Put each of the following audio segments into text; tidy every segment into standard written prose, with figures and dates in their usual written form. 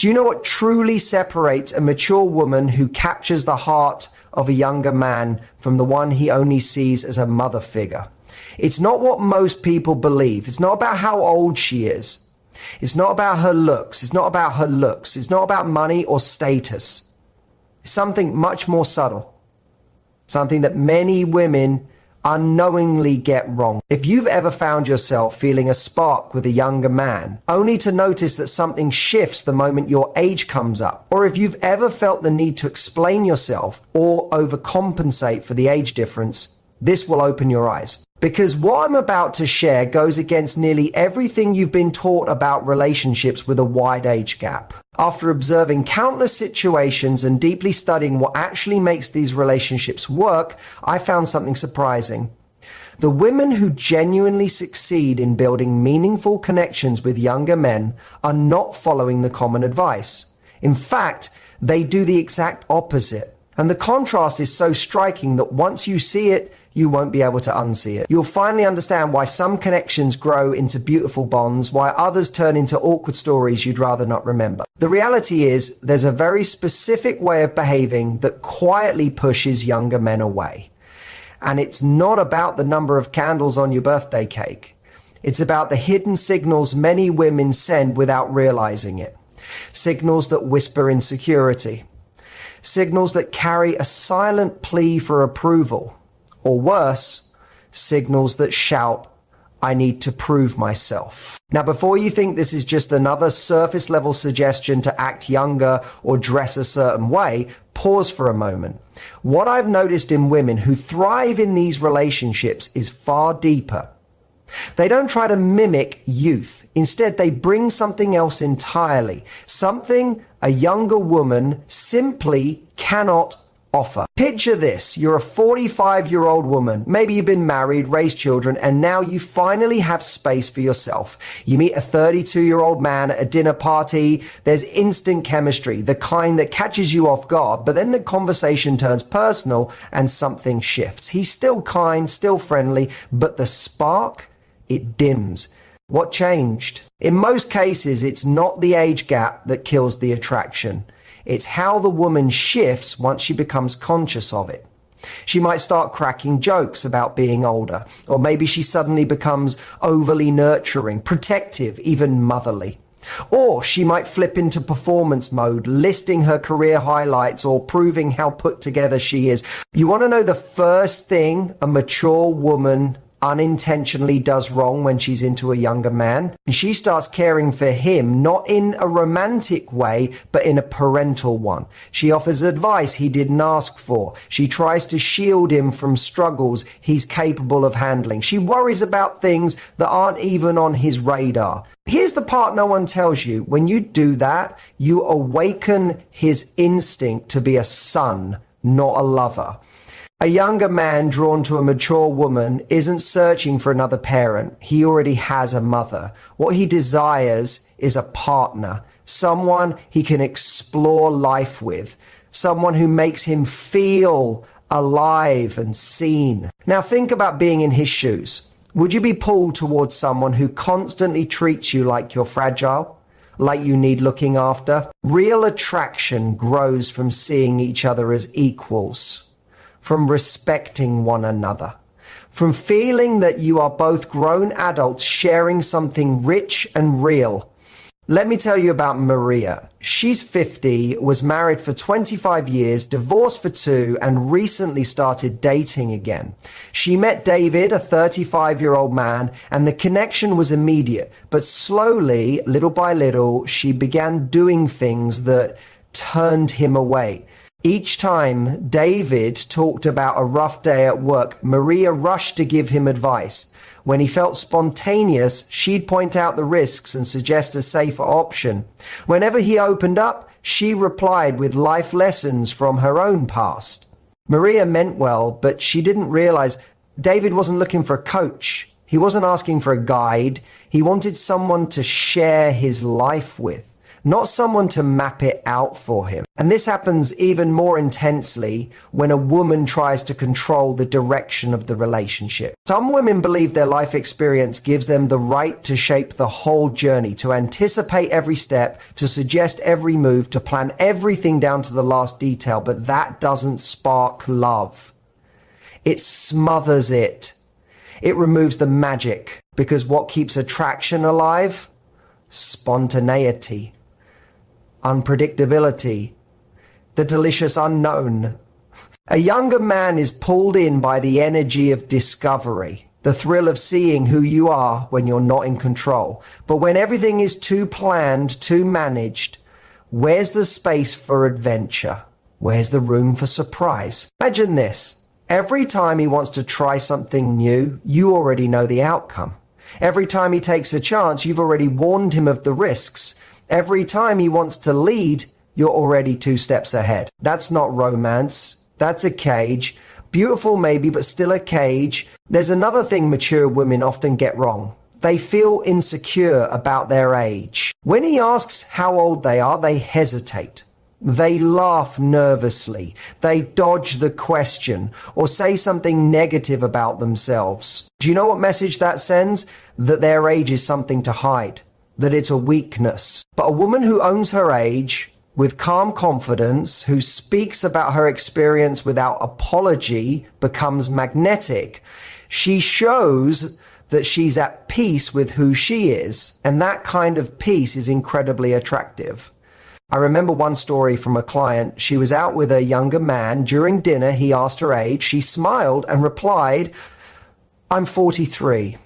Do you know what truly separates a mature woman who captures the heart of a younger man from the one he only sees as a mother figure? It's not what most people believe. It's not about how old she is. It's not about her looks. It's not about her looks. It's not about money or status. It's something much more subtle. Something that many women unknowingly get wrong. If you've ever found yourself feeling a spark with a younger man, only to notice that something shifts the moment your age comes up, or if you've ever felt the need to explain yourself or overcompensate for the age difference, this will open your eyes. Because what I'm about to share goes against nearly everything you've been taught about relationships with a wide age gap. After observing countless situations and deeply studying what actually makes these relationships work, I found something surprising. The women who genuinely succeed in building meaningful connections with younger men are not following the common advice. In fact, they do the exact opposite. And the contrast is so striking that once you see it, you won't be able to unsee it. You'll finally understand why some connections grow into beautiful bonds, why others turn into awkward stories you'd rather not remember. The reality is, there's a very specific way of behaving that quietly pushes younger men away. And it's not about the number of candles on your birthday cake. It's about the hidden signals many women send without realizing it. Signals that whisper insecurity. Signals that carry a silent plea for approval. Or worse, signals that shout, I need to prove myself. Now, before you think this is just another surface level suggestion to act younger or dress a certain way, pause for a moment. What I've noticed in women who thrive in these relationships is far deeper. They don't try to mimic youth. Instead, they bring something else entirely. Something a younger woman simply cannot offer. Picture this. You're a 45-year-old woman. Maybe you've been married, raised children, and now you finally have space for yourself. You meet a 32-year-old man at a dinner party. There's instant chemistry, the kind that catches you off guard. But then the conversation turns personal and something shifts. He's still kind, still friendly, but the spark, it dims. What changed? In most cases, it's not the age gap that kills the attraction. It's how the woman shifts once she becomes conscious of it. She might start cracking jokes about being older, or maybe she suddenly becomes overly nurturing, protective, even motherly. Or she might flip into performance mode, listing her career highlights or proving how put together she is. You want to know the first thing a mature woman unintentionally does wrong when she's into a younger man? And she starts caring for him, not in a romantic way, but in a parental one. She offers advice he didn't ask for. She tries to shield him from struggles he's capable of handling. She worries about things that aren't even on his radar. Here's the part no one tells you. When you do that, you awaken his instinct to be a son, not a lover. A younger man drawn to a mature woman isn't searching for another parent. He already has a mother. What he desires is a partner, someone he can explore life with, someone who makes him feel alive and seen. Now think about being in his shoes. Would you be pulled towards someone who constantly treats you like you're fragile, like you need looking after? Real attraction grows from seeing each other as equals, from respecting one another, from feeling that you are both grown adults sharing something rich and real. Let me tell you about Maria. She's 50, was married for 25 years, divorced for 2, and recently started dating again. She met David, a 35-year-old man, and the connection was immediate. But slowly, little by little, she began doing things that turned him away. Each time David talked about a rough day at work, Maria rushed to give him advice. When he felt spontaneous, she'd point out the risks and suggest a safer option. Whenever he opened up, she replied with life lessons from her own past. Maria meant well, but she didn't realize David wasn't looking for a coach. He wasn't asking for a guide. He wanted someone to share his life with. not someone to map it out for him. And this happens even more intensely when a woman tries to control the direction of the relationship. Some women believe their life experience gives them the right to shape the whole journey, to anticipate every step, to suggest every move, to plan everything down to the last detail, but that doesn't spark love. It smothers it. It removes the magic, because what keeps attraction alive? Spontaneity, unpredictability, the delicious unknown. A younger man is pulled in by the energy of discovery, the thrill of seeing who you are when you're not in control. But when everything is too planned, too managed, where's the space for adventure? Where's the room for surprise? Imagine this. Every time he wants to try something new, you already know the outcome. Every time he takes a chance, you've already warned him of the risks. Every time he wants to lead, you're already 2 steps ahead. That's not romance. That's a cage. Beautiful maybe, but still a cage. There's another thing mature women often get wrong. They feel insecure about their age. When he asks how old they are, they hesitate. They laugh nervously. They dodge the question or say something negative about themselves. Do you know what message that sends? That their age is something to hide, that it's a weakness. But a woman who owns her age with calm confidence, who speaks about her experience without apology, becomes magnetic. She shows that she's at peace with who she is, and that kind of peace is incredibly attractive. I remember one story from a client. She was out with a younger man. During dinner, he asked her age. She smiled and replied, "I'm 43.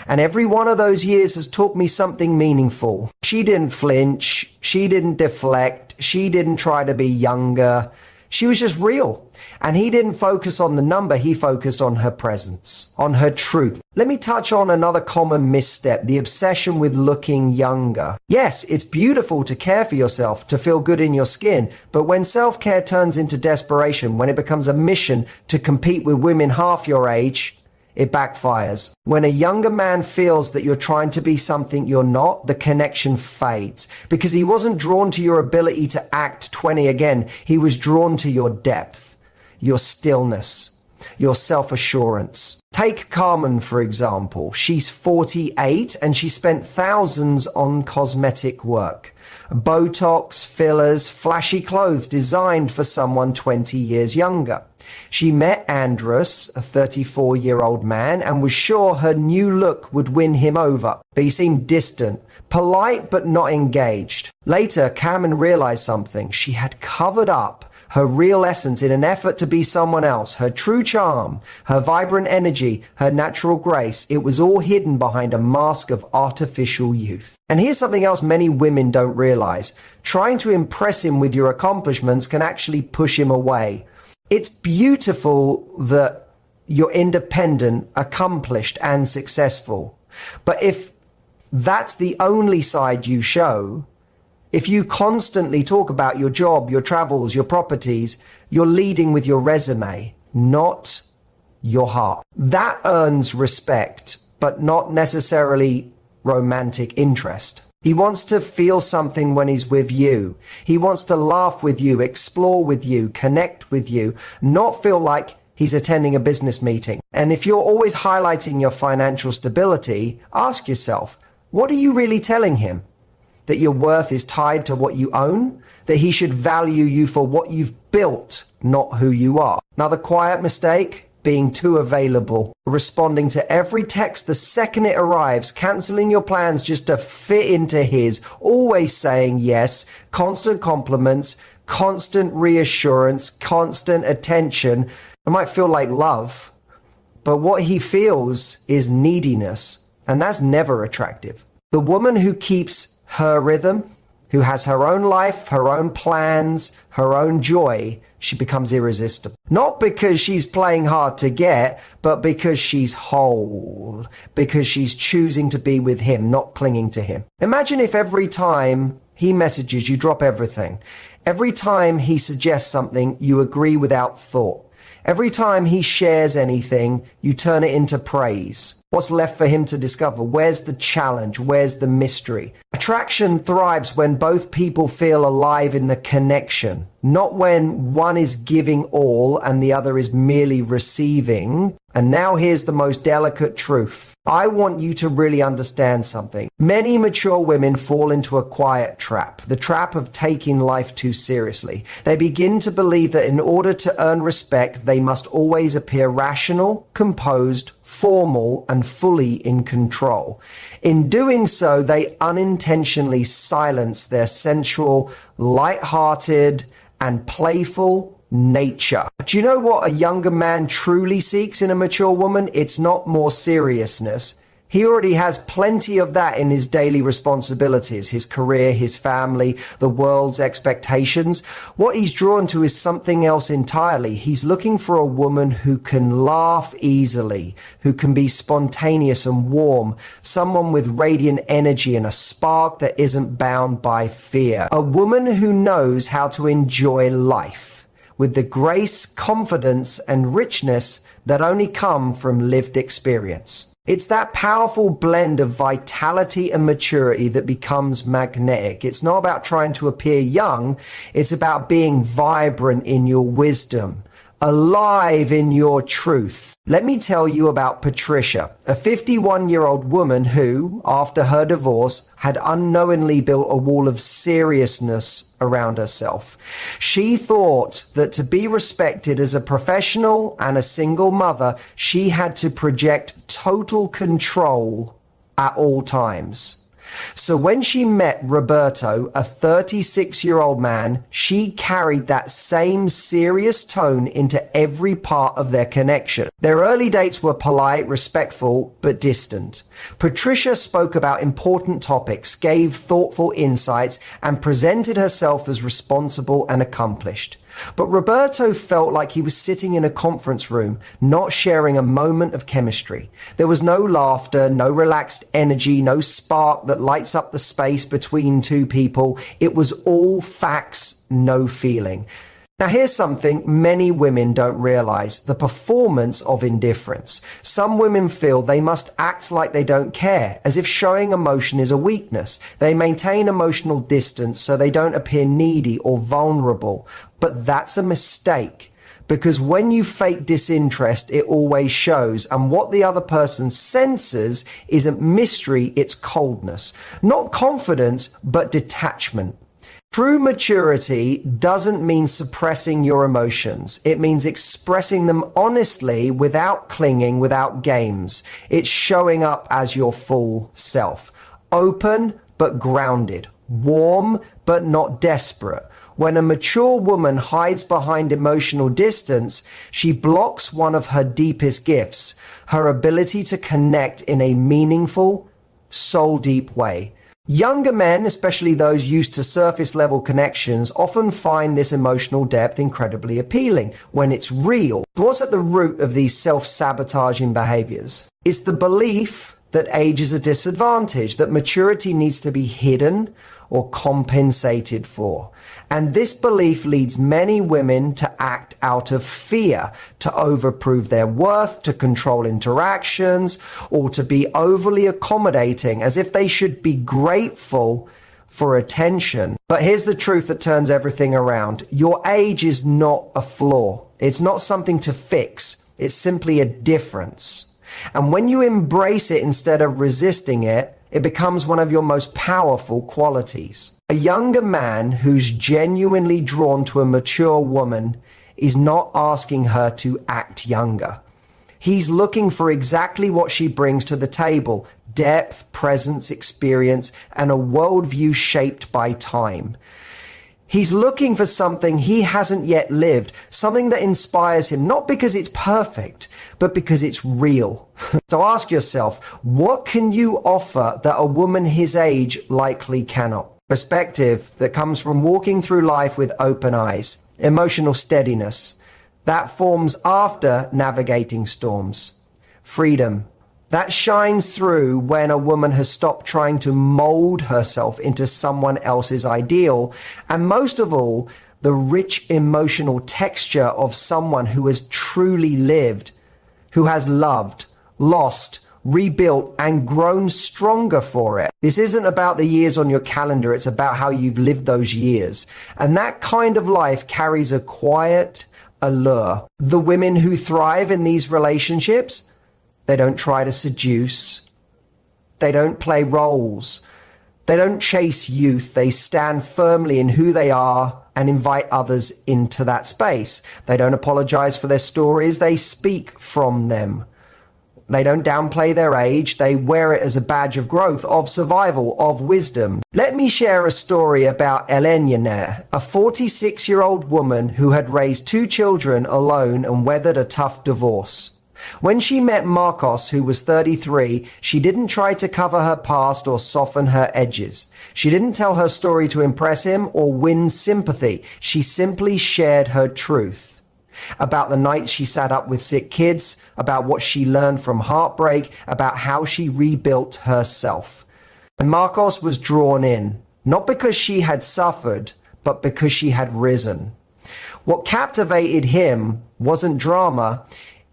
And every one of those years has taught me something meaningful." She didn't flinch. She didn't deflect. She didn't try to be younger. She was just real. And he didn't focus on the number. He focused on her presence, on her truth. Let me touch on another common misstep, the obsession with looking younger. Yes, it's beautiful to care for yourself, to feel good in your skin. But when self-care turns into desperation, when it becomes a mission to compete with women half your age, it backfires. When a younger man feels that you're trying to be something you're not, the connection fades. Because he wasn't drawn to your ability to act 20 again. He was drawn to your depth, your stillness, your self-assurance. Take Carmen, for example. She's 48 and she spent thousands on cosmetic work. Botox, fillers, flashy clothes designed for someone 20 years younger. She met Andrus, a 34-year-old man, and was sure her new look would win him over. But he seemed distant, polite but not engaged. Later, Carmen realized something. She had covered up her real essence in an effort to be someone else. Her true charm, her vibrant energy, her natural grace, it was all hidden behind a mask of artificial youth. And here's something else many women don't realize. Trying to impress him with your accomplishments can actually push him away. It's beautiful that you're independent, accomplished, and successful. But if that's the only side you show, if you constantly talk about your job, your travels, your properties, you're leading with your resume, not your heart. That earns respect, but not necessarily romantic interest. He wants to feel something when he's with you. He wants to laugh with you, explore with you, connect with you, not feel like he's attending a business meeting. And if you're always highlighting your financial stability, ask yourself, what are you really telling him? That your worth is tied to what you own? That he should value you for what you've built, not who you are? Another quiet mistake? Being too available, responding to every text the second it arrives, cancelling your plans just to fit into his, always saying yes, constant compliments, constant reassurance, constant attention. It might feel like love, but what he feels is neediness, and that's never attractive. The woman who keeps her rhythm, who has her own life, her own plans, her own joy, she becomes irresistible. Not because she's playing hard to get, but because she's whole, because she's choosing to be with him, not clinging to him. Imagine if every time he messages, you drop everything. Every time he suggests something, you agree without thought. Every time he shares anything, you turn it into praise. What's left for him to discover? Where's the challenge? Where's the mystery? Attraction thrives when both people feel alive in the connection, not when one is giving all and the other is merely receiving. And now here's the most delicate truth. I want you to really understand something. Many mature women fall into a quiet trap, the trap of taking life too seriously. They begin to believe that in order to earn respect, they must always appear rational, composed, formal, and fully in control. In doing so, they unintentionally silence their sensual, light-hearted, and playful nature. Do you know what a younger man truly seeks in a mature woman? It's not more seriousness. He already has plenty of that in his daily responsibilities, his career, his family, the world's expectations. What he's drawn to is something else entirely. He's looking for a woman who can laugh easily, who can be spontaneous and warm, someone with radiant energy and a spark that isn't bound by fear. A woman who knows how to enjoy life with the grace, confidence, and richness that only come from lived experience. It's that powerful blend of vitality and maturity that becomes magnetic. It's not about trying to appear young. It's about being vibrant in your wisdom, alive in your truth. Let me tell you about Patricia, a 51-year-old woman who, after her divorce, had unknowingly built a wall of seriousness around herself. She thought that to be respected as a professional and a single mother, she had to project total control at all times. So when she met Roberto, a 36-year-old man, she carried that same serious tone into every part of their connection. Their early dates were polite, respectful, but distant. Patricia spoke about important topics, gave thoughtful insights, and presented herself as responsible and accomplished. But Roberto felt like he was sitting in a conference room, not sharing a moment of chemistry. There was no laughter, no relaxed energy, no spark that lights up the space between two people. It was all facts, no feeling. Now here's something many women don't realize, the performance of indifference. Some women feel they must act like they don't care, as if showing emotion is a weakness. They maintain emotional distance so they don't appear needy or vulnerable. But that's a mistake, because when you fake disinterest, it always shows. And what the other person senses isn't mystery, it's coldness. Not confidence, but detachment. True maturity doesn't mean suppressing your emotions. It means expressing them honestly without clinging, without games. It's showing up as your full self. Open, but grounded. Warm, but not desperate. When a mature woman hides behind emotional distance, she blocks one of her deepest gifts, her ability to connect in a meaningful, soul-deep way. Younger men, especially those used to surface-level connections, often find this emotional depth incredibly appealing when it's real. What's at the root of these self-sabotaging behaviors? It's the belief that age is a disadvantage, that maturity needs to be hidden or compensated for. And this belief leads many women to act out of fear, to overprove their worth, to control interactions, or to be overly accommodating, as if they should be grateful for attention. But here's the truth that turns everything around. Your age is not a flaw. It's not something to fix. It's simply a difference. And when you embrace it instead of resisting it, it becomes one of your most powerful qualities. A younger man who's genuinely drawn to a mature woman is not asking her to act younger. He's looking for exactly what she brings to the table: depth, presence, experience, and a worldview shaped by time. He's looking for something he hasn't yet lived, something that inspires him, not because it's perfect, but because it's real. So ask yourself, what can you offer that a woman his age likely cannot? Perspective that comes from walking through life with open eyes, emotional steadiness that forms after navigating storms, freedom that shines through when a woman has stopped trying to mold herself into someone else's ideal, and most of all, the rich emotional texture of someone who has truly lived, who has loved, lost, rebuilt, and grown stronger for it. This isn't about the years on your calendar, it's about how you've lived those years. And that kind of life carries a quiet allure. The women who thrive in these relationships, they don't try to seduce, they don't play roles, they don't chase youth, they stand firmly in who they are and invite others into that space. They don't apologize for their stories, they speak from them. They don't downplay their age, they wear it as a badge of growth, of survival, of wisdom. Let me share a story about Elena, a 46-year-old woman who had raised 2 children alone and weathered a tough divorce. When she met Marcos, who was 33, she didn't try to cover her past or soften her edges. She didn't tell her story to impress him or win sympathy. She simply shared her truth. About the nights she sat up with sick kids, about what she learned from heartbreak, about how she rebuilt herself. And Marcos was drawn in, not because she had suffered, but because she had risen. What captivated him wasn't drama.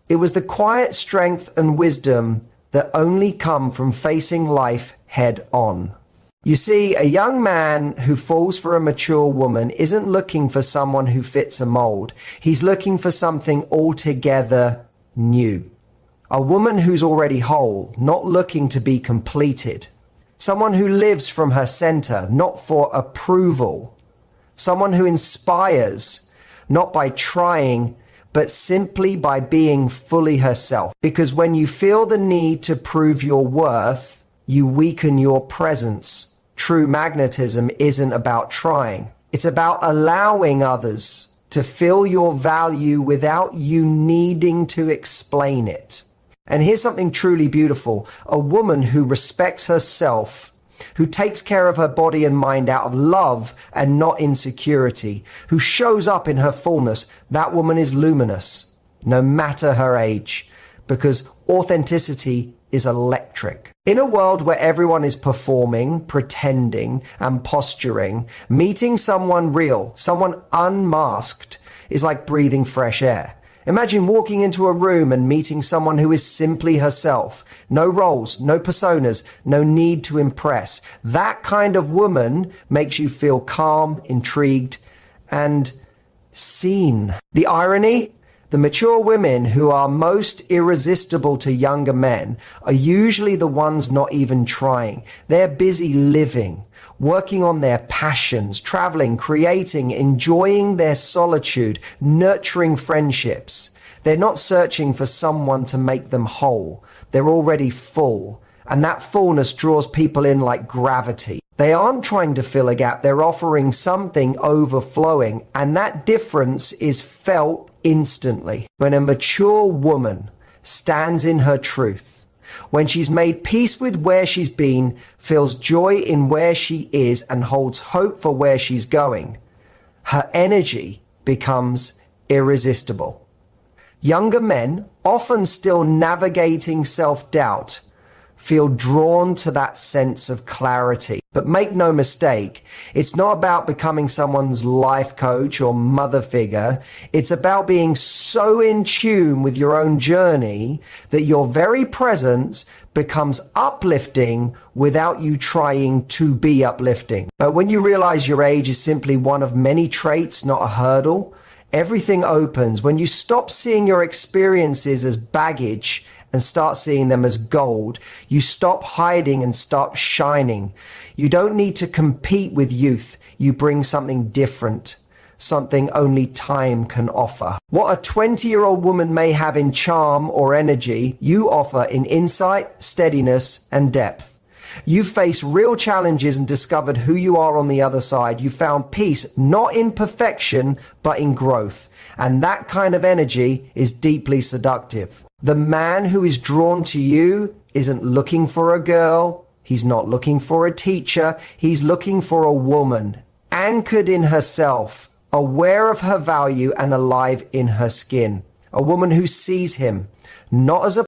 It was the quiet strength and wisdom that only come from facing life head on. You see, a young man who falls for a mature woman isn't looking for someone who fits a mold. He's looking for something altogether new. A woman who's already whole, not looking to be completed. Someone who lives from her center, not for approval. Someone who inspires, not by trying, but simply by being fully herself. Because when you feel the need to prove your worth, you weaken your presence. True magnetism isn't about trying. It's about allowing others to feel your value without you needing to explain it. And here's something truly beautiful. A woman who respects herself, who takes care of her body and mind out of love and not insecurity, who shows up in her fullness, that woman is luminous, no matter her age, because authenticity is electric. In a world where everyone is performing, pretending, and posturing, meeting someone real, someone unmasked, is like breathing fresh air. Imagine walking into a room and meeting someone who is simply herself. No roles, no personas, no need to impress. That kind of woman makes you feel calm, intrigued, and seen. The irony? The mature women who are most irresistible to younger men are usually the ones not even trying. They're busy living, working on their passions, traveling, creating, enjoying their solitude, nurturing friendships. They're not searching for someone to make them whole. They're already full, and that fullness draws people in like gravity. They aren't trying to fill a gap, they're offering something overflowing, and that difference is felt instantly. When a mature woman stands in her truth, when she's made peace with where she's been, feels joy in where she is, and holds hope for where she's going, her energy becomes irresistible. Younger men, often still navigating self-doubt, feel drawn to that sense of clarity. But make no mistake, it's not about becoming someone's life coach or mother figure. It's about being so in tune with your own journey that your very presence becomes uplifting without you trying to be uplifting. But when you realize your age is simply one of many traits, not a hurdle, everything opens. When you stop seeing your experiences as baggage and start seeing them as gold, you stop hiding and start shining. You don't need to compete with youth. You bring something different, something only time can offer. What a 20-year-old woman may have in charm or energy, you offer in insight, steadiness, and depth. You've faced real challenges and discovered who you are on the other side. You found peace, not in perfection, but in growth. And that kind of energy is deeply seductive. The man who is drawn to you isn't looking for a girl. He's not looking for a teacher. He's looking for a woman, anchored in herself, aware of her value and alive in her skin. A woman who sees him, not as a